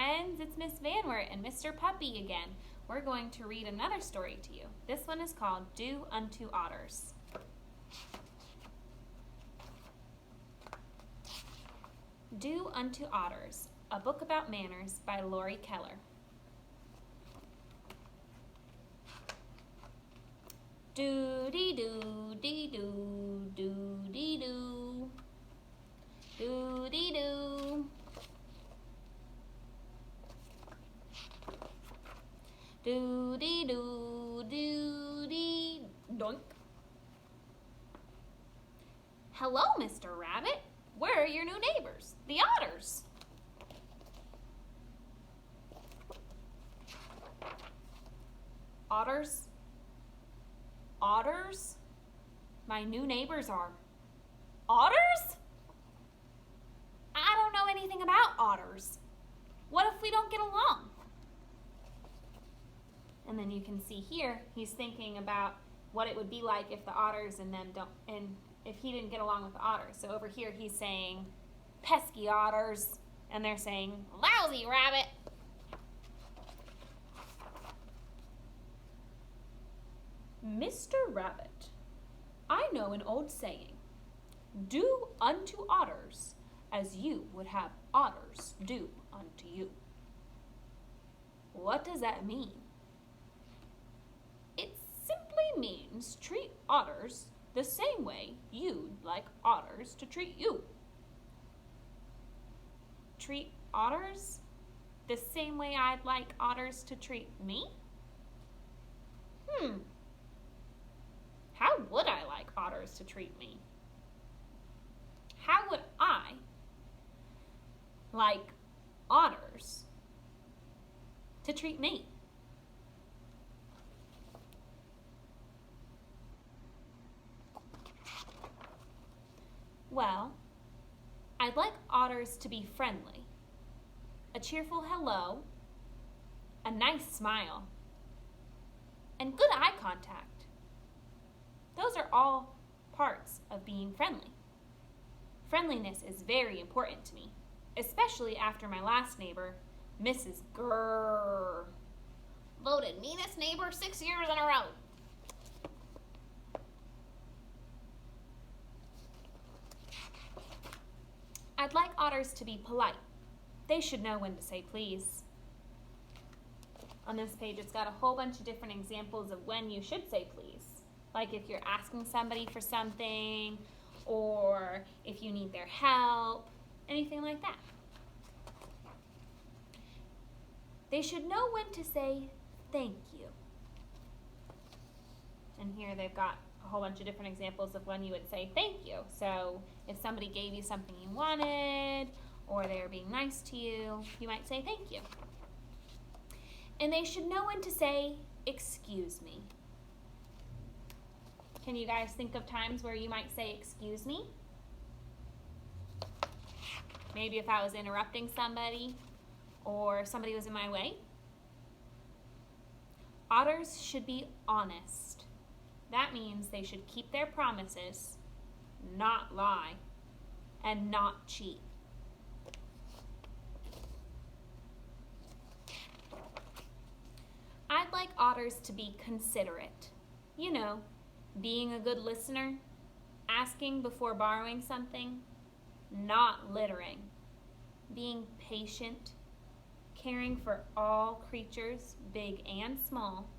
friends, it's Miss Van Wert and Mr. Puppy again. We're going to read another story to you. This one is called Do Unto Otters. Do Unto Otters, a book about manners by Lori Keller. Do-dee-doo, dee-doo, do-dee-doo, do-dee-doo. Do-dee-doo, do-dee, doink. Hello, Mr. Rabbit. Where are your new neighbors, the otters? Otters? Otters? My new neighbors are otters? I don't know anything about otters. What if we don't get along? And then you can see here, he's thinking about what it would be like if the otters and them don't, and if he didn't get along with the otters. So over here he's saying, pesky otters, and they're saying, lousy rabbit. Mr. Rabbit, I know an old saying, do unto otters as you would have otters do unto you. What does that mean? It simply means treat otters the same way you'd like otters to treat you. Treat otters the same way I'd like otters to treat me? How would I like otters to treat me? How would I like otters to treat me? Well, I'd like otters to be friendly, a cheerful hello, a nice smile, and good eye contact. Those are all parts of being friendly. Friendliness is very important to me, especially after my last neighbor, Mrs. Grrr, voted meanest neighbor 6 years in a row. I'd like otters to be polite. They should know when to say please. On this page, it's got a whole bunch of different examples of when you should say please. Like if you're asking somebody for something, or if you need their help, anything like that. They should know when to say thank you. And here they've got a whole bunch of different examples of when you would say thank you. So if somebody gave you something you wanted, or they were being nice to you, you might say thank you. And they should know when to say excuse me. Can you guys think of times where you might say excuse me? Maybe if I was interrupting somebody, or somebody was in my way. Otters should be honest. That means they should keep their promises, not lie, and not cheat. I'd like otters to be considerate. You know, being a good listener, asking before borrowing something, not littering, being patient, caring for all creatures, big and small,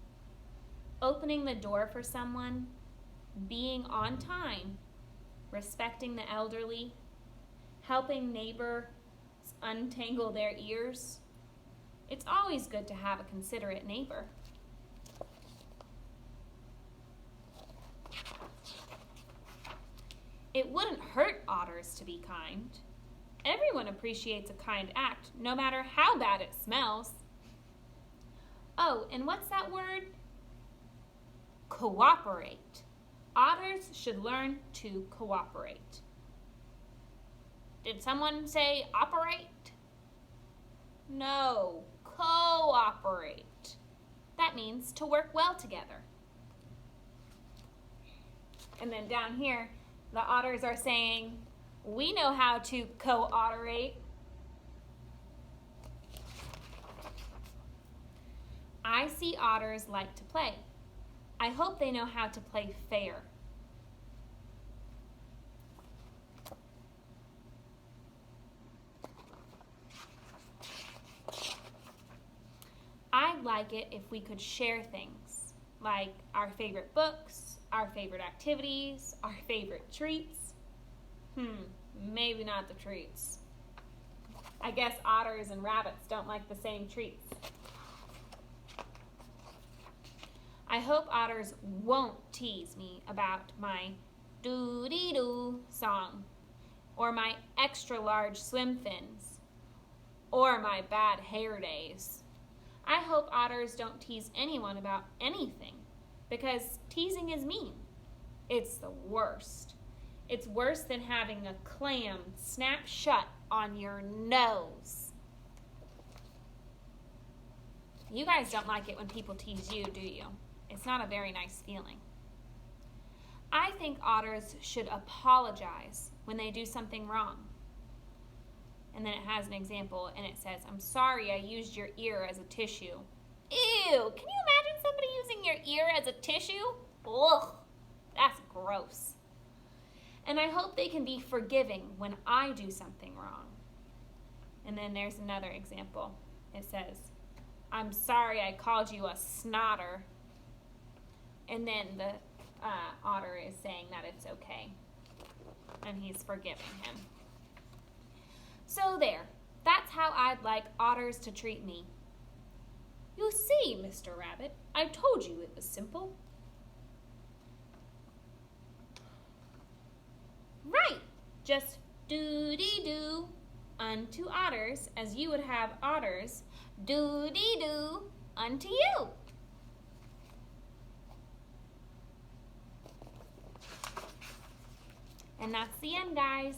opening the door for someone, being on time, respecting the elderly, helping neighbors untangle their ears. It's always good to have a considerate neighbor. It wouldn't hurt otters to be kind. Everyone appreciates a kind act, no matter how bad it smells. Oh, and what's that word? Cooperate. Otters should learn to cooperate. Did someone say operate? No, cooperate. That means to work well together. And then down here, the otters are saying, we know how to co-operate. I see otters like to play. I hope they know how to play fair. I'd like it if we could share things, like our favorite books, our favorite activities, our favorite treats. Maybe not the treats. I guess otters and rabbits don't like the same treats. I hope otters won't tease me about my doo-dee-doo song, or my extra large swim fins, or my bad hair days. I hope otters don't tease anyone about anything, because teasing is mean. It's the worst. It's worse than having a clam snap shut on your nose. You guys don't like it when people tease you, do you? It's not a very nice feeling. I think otters should apologize when they do something wrong. And then it has an example, and it says, I'm sorry I used your ear as a tissue. Ew, can you imagine somebody using your ear as a tissue? Ugh, that's gross. And I hope they can be forgiving when I do something wrong. And then there's another example. It says, I'm sorry I called you a snotter. And then the otter is saying that it's okay. And he's forgiving him. So there, that's how I'd like otters to treat me. You see, Mr. Rabbit, I told you it was simple. Right, just doo-dee-doo unto otters as you would have otters doo-dee-doo unto you. And that's the end, guys.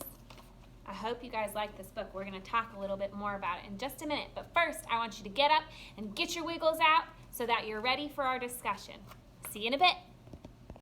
I hope you guys like this book. We're going to talk a little bit more about it in just a minute. But first, I want you to get up and get your wiggles out so that you're ready for our discussion. See you in a bit.